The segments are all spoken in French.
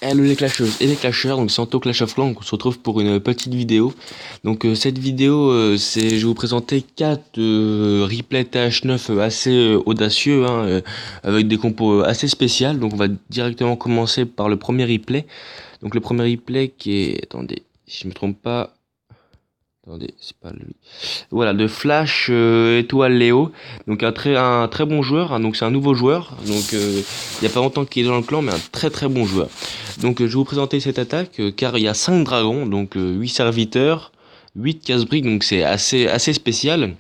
Hello les clasheuses et les clasheurs, donc c'est Anto Clash of Clans, donc on se retrouve pour une petite vidéo. Donc cette vidéo, c'est, je vais vous présenter 4 replays TH9 assez audacieux, hein, avec des compos assez spéciales. Donc on va directement commencer par le premier replay. Donc le premier replay qui est, attendez, si je me trompe pas, attendez, c'est pas lui. Voilà, de Flash Étoile Léo. Donc un très bon joueur, hein, donc c'est un nouveau joueur. Donc il n'y a pas longtemps qu'il est dans le clan, mais un très très bon joueur. Donc je vais vous présenter cette attaque car il y a 5 dragons, donc 8 serviteurs, 8 casse-briques, donc c'est assez spécial.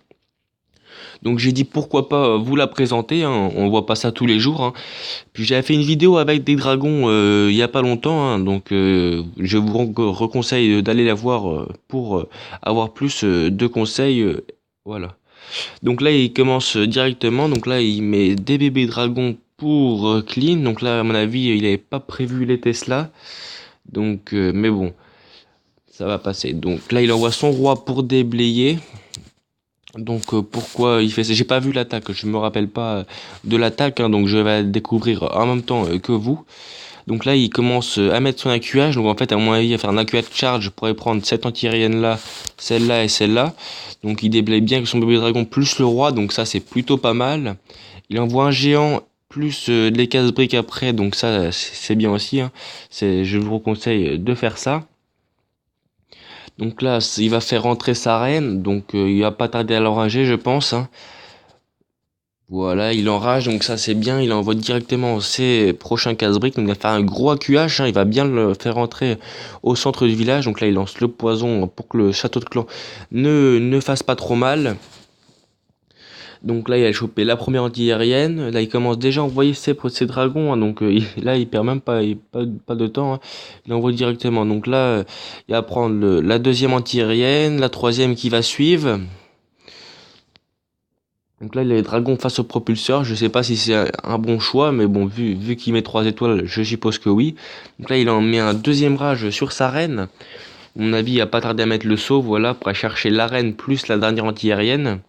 Donc j'ai dit pourquoi pas vous la présenter, hein, on voit pas ça tous les jours. Hein. Puis j'avais fait une vidéo avec des dragons il y a pas longtemps, hein, donc je vous reconseille d'aller la voir pour avoir plus de conseils. Voilà. Donc là il commence directement, donc là il met des bébés dragons pour clean. Donc là à mon avis il avait pas prévu les Tesla. Donc mais bon, ça va passer. Donc là il envoie son roi pour déblayer. Donc pourquoi il fait ça? J'ai pas vu l'attaque, je me rappelle pas de l'attaque, hein, donc je vais la découvrir en même temps que vous. Donc là il commence à mettre son AQH, donc en fait à mon avis il va faire un AQH charge pour aller prendre cette anti-aérienne là, celle-là et celle-là. Donc il déblaye bien avec son bébé dragon plus le roi, donc ça c'est plutôt pas mal. Il envoie un géant plus les casse-briques après, donc ça c'est bien aussi, hein. Je vous conseille de faire ça. Donc là, il va faire rentrer sa reine, donc il va pas tarder à l'enrager, je pense. Hein. Voilà, il enrage, donc ça c'est bien. Il envoie directement ses prochains casse-briques. Donc il va faire un gros AQH, hein, il va bien le faire rentrer au centre du village. Donc là, il lance le poison pour que le château de clan ne fasse pas trop mal. Donc là, il a chopé la première anti-aérienne. Là, il commence déjà à envoyer ses dragons. Hein, donc là, il perd même pas de temps. Hein. Il envoie directement. Donc là, il va prendre la deuxième anti-aérienne, la troisième qui va suivre. Donc là, il a les dragons face au propulseur. Je sais pas si c'est un bon choix, mais bon, vu qu'il met 3 étoiles, je suppose que oui. Donc là, il en met un deuxième rage sur sa reine. À mon avis, il a pas tardé à mettre le saut, voilà, pour aller chercher la reine plus la dernière anti-aérienne.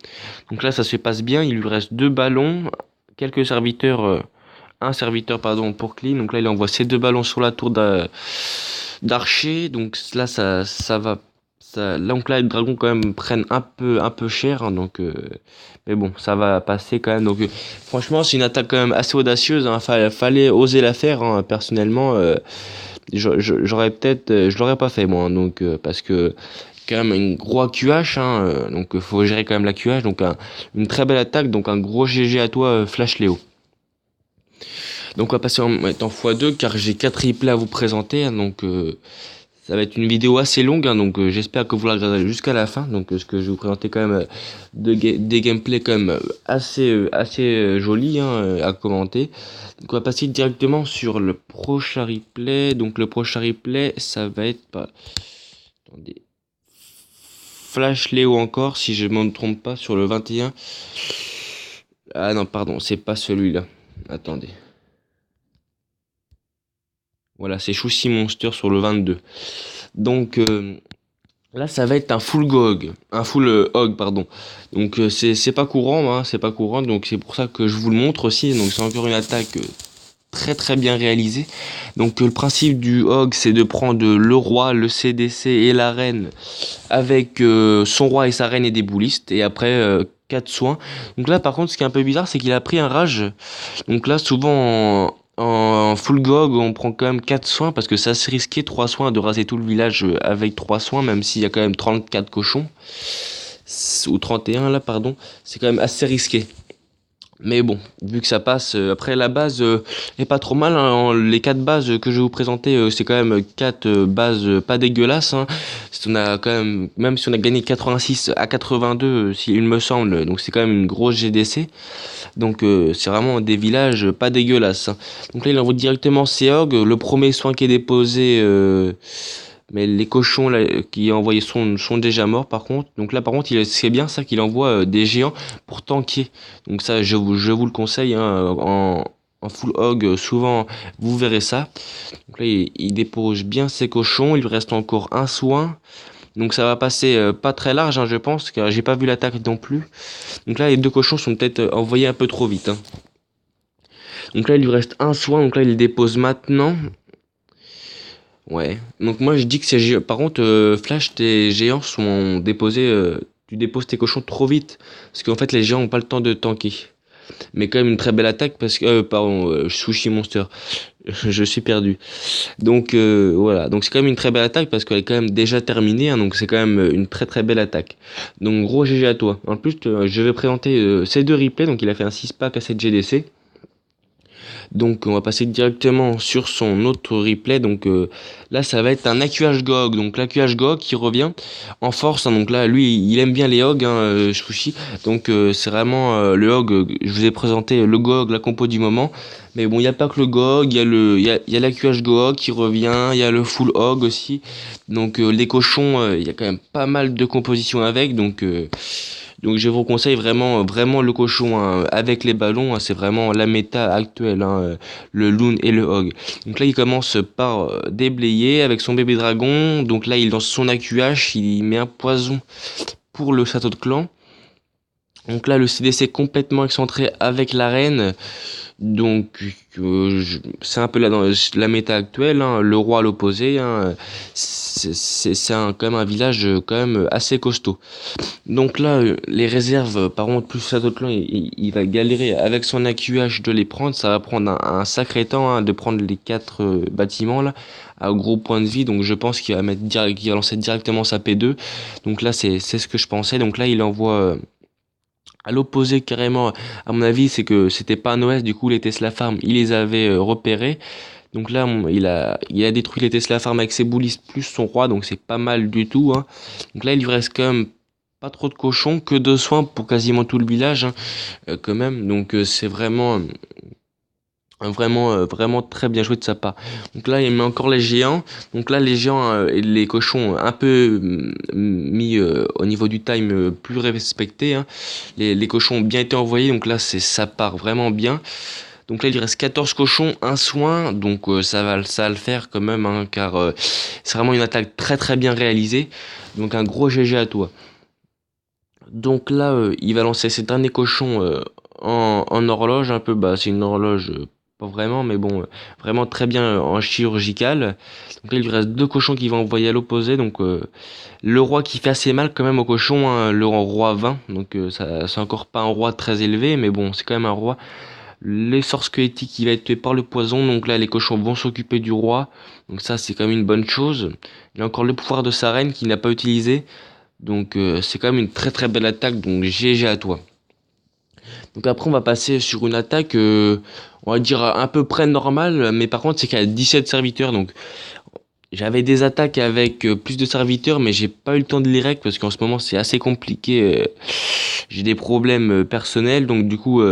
Donc là, ça se passe bien. Il lui reste 2 ballons, quelques serviteurs, un serviteur, pardon, pour clean. Donc là, il envoie ses 2 ballons sur la tour d'archer. Donc là, ça va. Donc là, les dragons quand même prennent un peu cher. Hein, donc, mais bon, ça va passer quand même. Donc, franchement, c'est une attaque quand même assez audacieuse. Hein, fallait oser la faire. Hein, personnellement, j'aurais peut-être, je l'aurais pas fait moi. Hein, donc, parce que quand même une gros QH, hein, donc faut gérer quand même la QH, donc une très belle attaque, donc un gros GG à toi Flash Léo. Donc on va passer en étant x2 car j'ai 4 replays à vous présenter, hein, donc ça va être une vidéo assez longue, hein, donc j'espère que vous la regarderez jusqu'à la fin. Donc ce que je vais vous présenter quand même des gameplays quand même assez jolis, hein, à commenter. Donc on va passer directement sur le prochain replay. Donc le prochain replay ça va être pas. Attendez. Flash Léo encore, si je ne me trompe pas, sur le 21. Ah non, pardon, c'est pas celui-là. Attendez. Voilà, c'est Choucy Monster sur le 22. Donc là, ça va être un full GOG. Un full hog, pardon. Donc c'est pas courant, hein, c'est pas courant. Donc c'est pour ça que je vous le montre aussi. Donc c'est encore une attaque très très bien réalisée. Donc le principe du hog, c'est de prendre le roi, le CDC et la reine avec son roi et sa reine et des boulistes, et après 4 soins. Donc là par contre ce qui est un peu bizarre c'est qu'il a pris un rage. Donc là souvent en full GOG on prend quand même 4 soins parce que c'est assez risqué 3 soins de raser tout le village avec 3 soins même s'il y a quand même 34 cochons. Ou 31 là pardon. C'est quand même assez risqué. Mais bon, vu que ça passe, après la base est pas trop mal. Hein, les 4 bases que je vais vous présenter, c'est quand même 4 bases pas dégueulasses. Hein. On a quand même si on a gagné 86 à 82, si il me semble, donc c'est quand même une grosse GDC. Donc c'est vraiment des villages pas dégueulasses. Hein. Donc là il envoie directement Seog, le premier soin qui est déposé. Mais les cochons là, qui a envoyé sont déjà morts par contre. Donc là par contre c'est bien ça qu'il envoie des géants pour tanker. Donc ça je vous le conseille, hein, en full hog souvent vous verrez ça. Donc là il dépose bien ses cochons. Il lui reste encore un soin. Donc ça va passer pas très large, hein, je pense car j'ai pas vu l'attaque non plus. Donc là les 2 cochons sont peut-être envoyés un peu trop vite. Hein. Donc là il lui reste un soin. Donc là il dépose maintenant. Ouais. Donc moi je dis que c'est géant. Par contre, Flash, tes géants sont déposés. Tu déposes tes cochons trop vite. Parce qu'en fait, les géants ont pas le temps de tanker. Mais quand même une très belle attaque parce que. Pardon, Sushi Monster. Je suis perdu. Donc voilà. Donc c'est quand même une très belle attaque parce qu'elle est quand même déjà terminée. Hein, donc c'est quand même une très très belle attaque. Donc gros GG à toi. En plus, je vais présenter ces deux replays. Donc il a fait un 6 pack à 7 GDC. Donc on va passer directement sur son autre replay. Donc là ça va être un AQH GOG. Donc l'AQH GOG qui revient en force. Hein. Donc là lui il aime bien les hogs, hein, Shushi. Donc c'est vraiment le hog. Je vous ai présenté le GOG, la compo du moment. Mais bon il n'y a pas que le GOG, il y a l'AQH GOG qui revient, il y a le full hog aussi. Donc les cochons, il y a quand même pas mal de compositions avec. Donc je vous conseille vraiment, vraiment le cochon hein, avec les ballons. Hein, c'est vraiment la méta actuelle, hein, le loon et le hog. Donc là, il commence par déblayer avec son bébé dragon. Donc là, il lance son AQH, il met un poison pour le château de clan. Donc là, le CDC complètement excentré avec la reine. Donc c'est un peu là dans la méta actuelle, hein, le roi à l'opposé. Hein, quand même un village quand même assez costaud. Donc là, les réserves, par contre, plus Shadow Clan, il va galérer avec son AQH de les prendre. Ça va prendre un sacré temps hein, de prendre les 4 bâtiments là, à gros point de vie. Donc je pense qu'il va qu'il va lancer directement sa P2. Donc là, c'est ce que je pensais. Donc là, il envoie à l'opposé carrément. À mon avis, c'est que c'était pas un OS. Du coup, les Tesla Farm, il les avait repérés. Donc là, il a détruit les Tesla Farm avec ses boulistes plus son roi. Donc c'est pas mal du tout. Hein. Donc là, il lui reste quand même pas trop de cochons, que de soins pour quasiment tout le village, hein, quand même. Donc c'est vraiment, vraiment très bien joué de sa part. Donc là, il met encore les géants. Donc là, les géants et les cochons un peu mis au niveau du time plus respecté. Hein. Les cochons ont bien été envoyés. Donc là, ça part vraiment bien. Donc là, il reste 14 cochons, un soin. Donc ça va le faire quand même, hein, car c'est vraiment une attaque très très bien réalisée. Donc un gros GG à toi. Donc là, il va lancer ses derniers cochons en horloge, un peu, bah c'est une horloge, pas vraiment, mais bon, vraiment très bien en chirurgical. Donc là, il lui reste deux cochons qui vont envoyer à l'opposé, donc le roi qui fait assez mal quand même au cochon, hein, le roi 20, donc ça c'est encore pas un roi très élevé, mais bon, c'est quand même un roi. Les sorts squelettiques qui va être tué par le poison, donc là les cochons vont s'occuper du roi, donc ça c'est quand même une bonne chose. Il a encore le pouvoir de sa reine qu'il n'a pas utilisé. Donc c'est quand même une très très belle attaque, donc GG à toi. Donc après on va passer sur une attaque, on va dire à peu près normale, mais par contre c'est qu'il y a 17 serviteurs, donc j'avais des attaques avec plus de serviteurs, mais j'ai pas eu le temps de les rec parce qu'en ce moment c'est assez compliqué. J'ai des problèmes personnels, donc du coup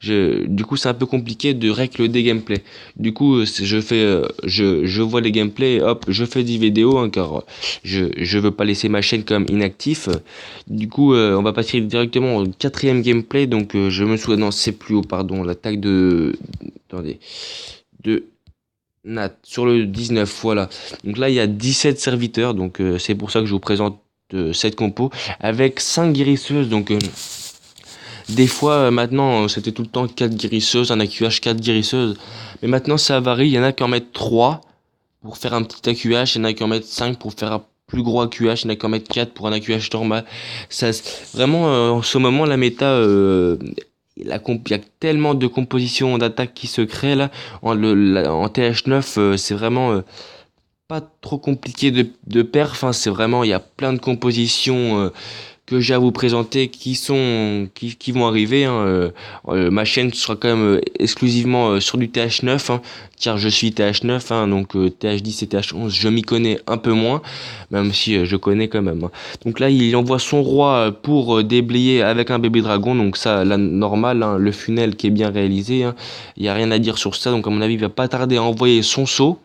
c'est un peu compliqué de rec le des gameplays. Du coup je vois les gameplays, hop, je fais des vidéos, hein, car je veux pas laisser ma chaîne comme inactif. Du coup on va passer directement au quatrième gameplay, donc je me souviens, non c'est plus haut, pardon, l'attaque attendez, de Nat, sur le 19, voilà. Donc là, il y a 17 serviteurs, donc c'est pour ça que je vous présente cette compo, avec 5 guérisseuses, donc des fois, maintenant, c'était tout le temps 4 guérisseuses, un AQH 4 guérisseuses, mais maintenant ça varie, il y en a qui en mettent 3 pour faire un petit AQH, il y en a qui en mettent 5 pour faire un plus gros AQH, il y en a qui en mettent 4 pour un AQH normal. Ça, vraiment, en ce moment, la méta il y a tellement de compositions d'attaques qui se créent là en TH9 c'est vraiment pas trop compliqué de perf hein, c'est vraiment il y a plein de compositions que j'ai à vous présenter qui vont arriver hein, ma chaîne sera quand même exclusivement sur du TH9 hein, car je suis TH9 hein, donc TH10 et TH11 je m'y connais un peu moins même si je connais quand même hein. Donc là il envoie son roi pour déblayer avec un bébé dragon, donc ça la normale hein, le funnel qui est bien réalisé hein. Il y a rien à dire sur ça, donc à mon avis il va pas tarder à envoyer son saut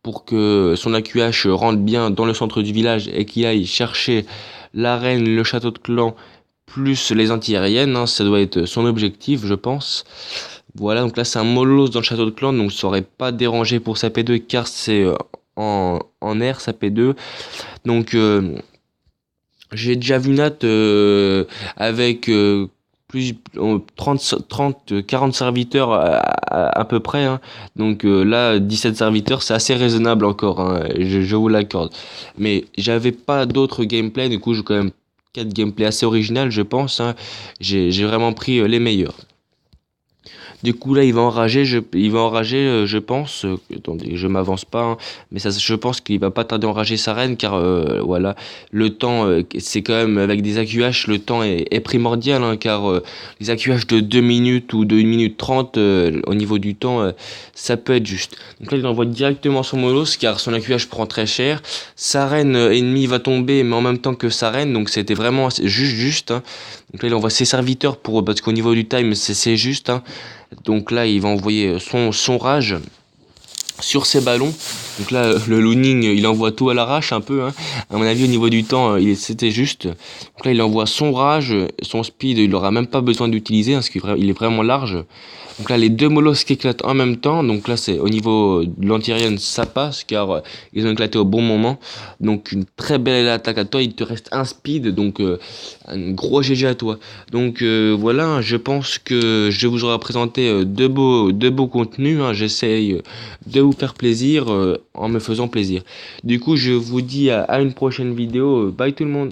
pour que son AQH rentre bien dans le centre du village et qu'il aille chercher l'arène, le château de clan, plus les anti-aériennes, hein, ça doit être son objectif, je pense. Voilà, donc là c'est un Molos dans le château de clan, donc ça aurait pas dérangé pour sa P2 car c'est en air sa P2. Donc j'ai déjà vu Nat avec 40 serviteurs à peu près, hein. Donc là, 17 serviteurs, c'est assez raisonnable encore, hein, je vous l'accorde. Mais j'avais pas d'autres gameplay, du coup, j'ai quand même 4 gameplays assez original, je pense, hein. J'ai vraiment pris les meilleurs. Du coup là il va enrager je pense, attendez je m'avance pas hein, mais ça je pense qu'il va pas tarder à enrager sa reine car voilà le temps c'est quand même avec des AQH le temps est primordial hein, car les AQH de 2 minutes ou de 1 minute 30 au niveau du temps ça peut être juste. Donc là il envoie directement son Molos car son AQH prend très cher, sa reine ennemie va tomber mais en même temps que sa reine donc c'était vraiment juste hein. Donc là il envoie ses serviteurs pour parce qu'au niveau du time c'est juste hein. Donc là, il va envoyer son rage sur ses ballons. Donc là, le Looning, il envoie tout à l'arrache un peu. Hein. À mon avis, au niveau du temps, c'était juste. Donc là, il envoie son rage, son speed, il n'aura même pas besoin d'utiliser, hein, parce qu'il est vraiment large. Donc là, les deux molosses qui éclatent en même temps. Donc là, c'est au niveau de l'anti-aérienne, ça passe, car ils ont éclaté au bon moment. Donc une très belle attaque à toi. Il te reste un speed, donc un gros GG à toi. Donc voilà, je pense que je vous aurai présenté deux beaux contenus. Hein. J'essaye de vous faire plaisir en me faisant plaisir. Du coup, je vous dis à une prochaine vidéo. Bye tout le monde.